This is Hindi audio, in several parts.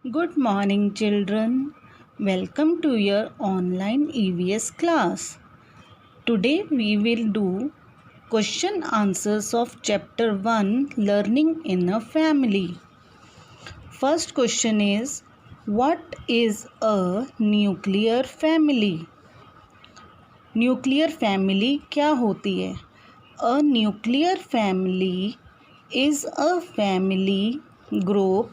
Good morning, children. Welcome to your online EVS class. Today we will do question answers of chapter 1 Learning in a Family. First question is, what is a nuclear family? Nuclear family क्या होती है? A nuclear family is a family group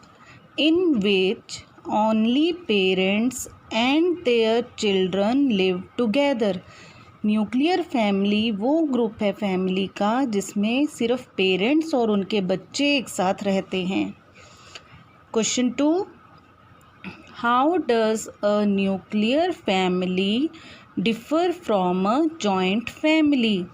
in which only parents and their children live together. Nuclear family वो ग्रुप है फैमिली का जिसमें सिर्फ पेरेंट्स और उनके बच्चे एक साथ रहते हैं. Question 2, how does a nuclear family differ from a joint family?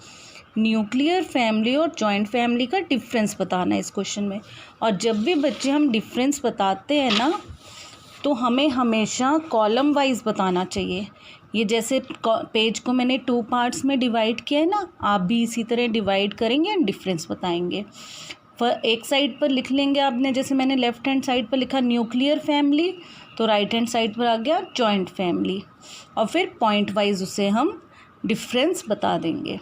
Nuclear family और जॉइंट फैमिली का डिफरेंस बताना है इस क्वेश्चन में. और जब भी बच्चे हम डिफरेंस बताते हैं ना तो हमें हमेशा कॉलम वाइज बताना चाहिए. ये जैसे पेज को मैंने 2 पार्ट्स में डिवाइड किया है ना, आप भी इसी तरह डिवाइड करेंगे एंड डिफरेंस बताएंगे. एक साइड पर लिख लेंगे आपने, जैसे मैंने लेफ्ट हैंड साइड पर लिखा न्यूक्लियर फैमिली, तो राइट हैंड साइड पर आ गया जॉइंट फैमिली, और फिर पॉइंट वाइज उसे हम डिफरेंस बता देंगे.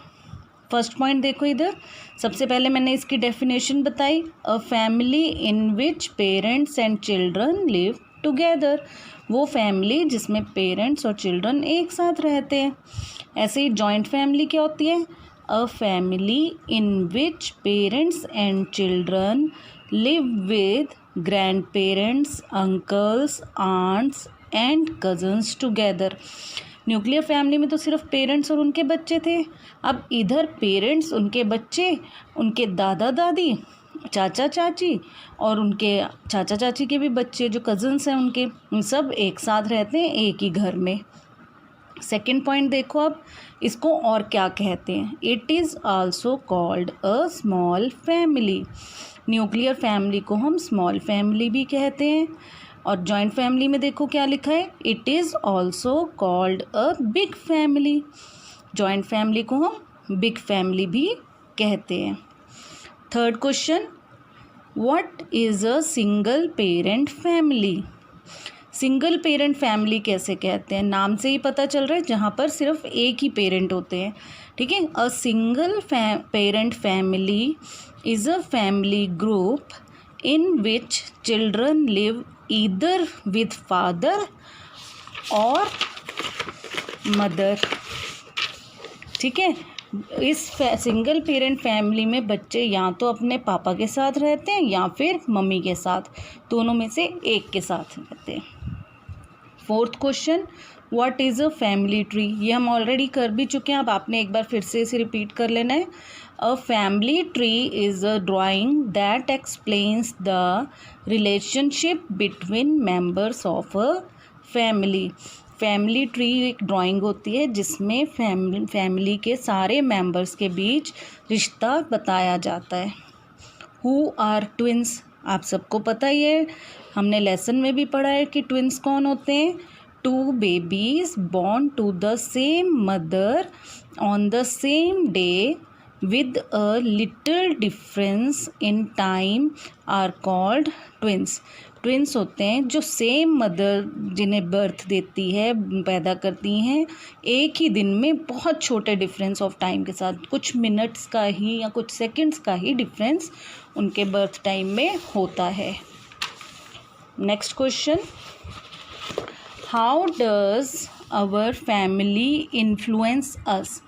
फर्स्ट पॉइंट देखो इधर, सबसे पहले मैंने इसकी डेफिनेशन बताई, अ family in which parents and children live together. वो फैमिली जिसमें पेरेंट्स और चिल्ड्रन एक साथ रहते हैं. ऐसे ही जॉइंट फैमिली क्या होती है? A family in which parents and children live with grandparents, uncles, aunts and cousins together. Nuclear family में तो सिर्फ पेरेंट्स और उनके बच्चे थे. अब इधर पेरेंट्स, उनके बच्चे, उनके दादा दादी, चाचा चाची और उनके चाचा चाची के भी बच्चे जो कज़न्स हैं उनके, सब एक साथ रहते हैं एक ही घर में. सेकेंड पॉइंट देखो, अब इसको और क्या कहते हैं? It is also called a small family. Nuclear family को हम स्मॉल फैमिली भी कहते हैं. और जॉइंट फैमिली में देखो क्या लिखा है, it is also called a big family. Joint family को हम बिग फैमिली भी कहते हैं. Third question, what is a single parent family? Single parent family कैसे कहते हैं? नाम से ही पता चल रहा है, जहाँ पर सिर्फ एक ही पेरेंट होते हैं. ठीक है, a single parent family is a family group in which children live either with father or mother. ठीक है, इस सिंगल पेरेंट फैमिली में बच्चे या तो अपने पापा के साथ रहते हैं या फिर मम्मी के साथ, दोनों में से एक के साथ रहते हैं. Fourth question, what is a family tree? ये हम ऑलरेडी कर भी चुके हैं, अब आपने एक बार फिर से इसे रिपीट कर लेना है. A family tree is a drawing that explains the relationship between members of a family. Family tree एक ड्राइंग होती है जिसमें फैमिली के सारे मेंबर्स के बीच रिश्ता बताया जाता है. Who are twins? आप सबको पता ही है, हमने लेसन में भी पढ़ा है कि ट्विंस कौन होते हैं. 2 babies born to the same mother on the same day with a little difference in time are called twins. Twins होते हैं जो सेम मदर जिन्हें बर्थ देती है, पैदा करती हैं, एक ही दिन में बहुत छोटे डिफरेंस ऑफ टाइम के साथ, कुछ मिनट्स का ही या कुछ सेकंड्स का ही डिफरेंस उनके बर्थ टाइम में होता है. Next question, how does our family influence us?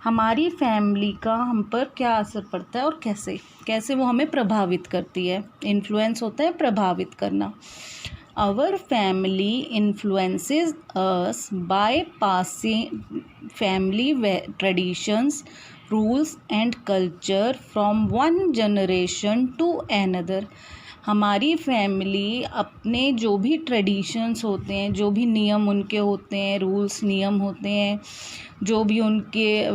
हमारी फैमिली का हम पर क्या असर पड़ता है और कैसे कैसे वो हमें प्रभावित करती है. इन्फ्लुएंस होता है प्रभावित करना. Our family influences us by passing family traditions, rules and culture from one generation to another. हमारी फैमिली अपने जो भी ट्रेडिशंस होते हैं, जो भी नियम उनके होते हैं, रूल्स नियम होते हैं, जो भी उनके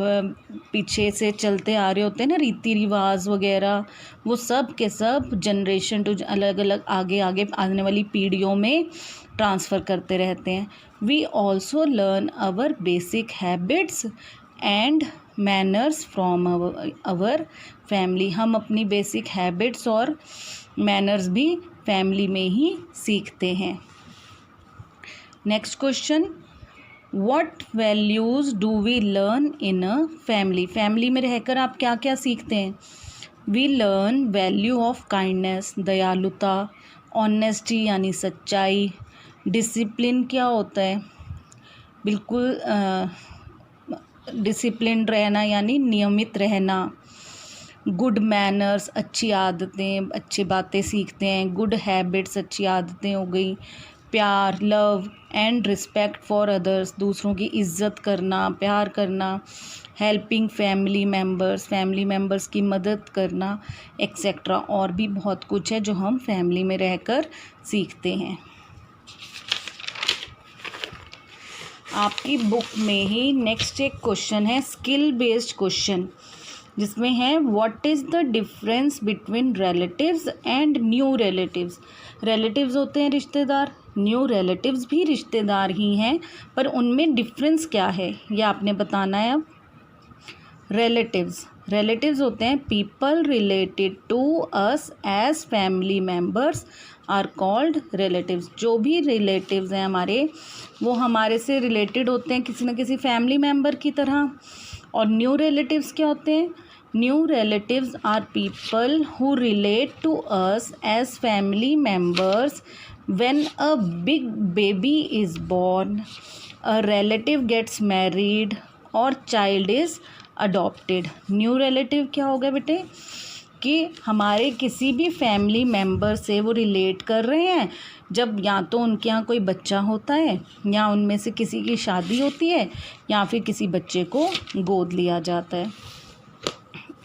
पीछे से चलते आ रहे होते हैं ना रीति रिवाज वगैरह, वो सब के सब जनरेशन टू अलग अलग आगे आगे आने वाली पीढ़ियों में ट्रांसफ़र करते रहते हैं. We also learn our basic habits and manners from our family. हम अपनी बेसिक हैबिट्स और मैनर्स भी फैमिली में ही सीखते हैं. Next question, what values do we learn in a family? Family में रहकर आप क्या क्या सीखते हैं? We learn value of kindness, दयालुता, ऑनेस्टी यानी सच्चाई, डिसिप्लिन क्या होता है? बिल्कुल डिसिप्लिन रहना यानी नियमित रहना, गुड मैनर्स अच्छी आदतें, अच्छी बातें सीखते हैं, गुड हैबिट्स अच्छी आदतें हो गई, प्यार love and respect for others, दूसरों की इज्जत करना, प्यार करना, हेल्पिंग फैमिली मेम्बर्स की मदद करना एक्सेट्रा। और भी बहुत कुछ है जो हम फैमिली में रहकर सीखते हैं। आपकी बुक में ही नेक्स्ट एक क्वेश्चन है स्किल बेस्ड क्वेश्चन, जिसमें है what is the difference between relatives and new relatives? Relatives होते हैं रिश्तेदार, न्यू रिलेटिव्स भी रिश्तेदार ही हैं, पर उनमें डिफरेंस क्या है ये आपने बताना है। अब रिलेटिव्स होते हैं people related to us as family members are called relatives. जो भी रिलेटिव्स हैं हमारे, वो हमारे से रिलेटेड होते हैं किसी न किसी फैमिली मेम्बर की तरह। और न्यू रिलेटिव्स क्या होते हैं? New relatives are people who relate to us as family members when a big baby is born, a relative gets married और child is adopted. New relative क्या हो गया बेटे कि हमारे किसी भी फैमिली मेम्बर से वो रिलेट कर रहे हैं जब या तो उनके यहाँ कोई बच्चा होता है, या उनमें से किसी की शादी होती है, या फिर किसी बच्चे को गोद लिया जाता है।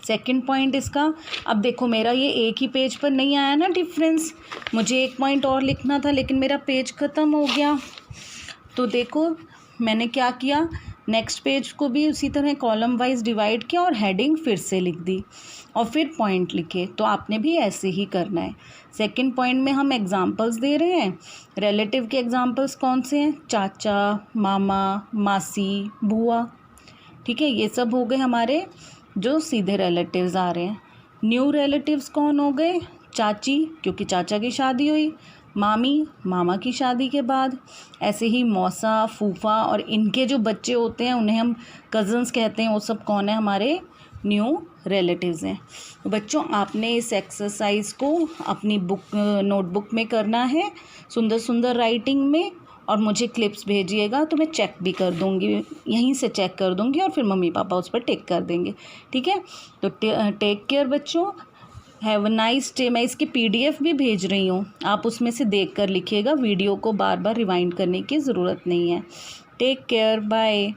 सेकंड पॉइंट इसका, अब देखो मेरा ये एक ही पेज पर नहीं आया ना डिफरेंस, मुझे एक पॉइंट और लिखना था लेकिन मेरा पेज ख़त्म हो गया। तो देखो मैंने क्या किया, नेक्स्ट पेज को भी उसी तरह कॉलम वाइज डिवाइड किया और हेडिंग फिर से लिख दी और फिर पॉइंट लिखे। तो आपने भी ऐसे ही करना है। सेकंड पॉइंट में हम एग्जांपल्स दे रहे हैं। रिलेटिव के एग्जांपल्स कौन से हैं? चाचा, मामा, मासी, बुआ। ठीक है, ये सब हो गए हमारे जो सीधे रिलेटिव्स आ रहे हैं। न्यू रिलेटिव्स कौन हो गए? चाची, क्योंकि चाचा की शादी हुई, मामी, मामा की शादी के बाद, ऐसे ही मौसा, फूफा और इनके जो बच्चे होते हैं उन्हें हम कज़न्स कहते हैं। वो सब कौन है? हमारे न्यू रिलेटिव्स हैं। तो बच्चों आपने इस एक्सरसाइज को अपनी नोटबुक में करना है, सुंदर सुंदर राइटिंग में, और मुझे क्लिप्स भेजिएगा तो मैं चेक भी कर दूँगी, यहीं से चेक कर दूँगी और फिर मम्मी पापा उस पर टिक कर देंगे। ठीक है, तो टेक केयर बच्चों, हैव अ नाइस डे। मैं इसकी PDF भी भेज रही हूँ, आप उसमें से देख कर लिखिएगा, वीडियो को बार बार रिवाइंड करने की ज़रूरत नहीं है। Take care, bye.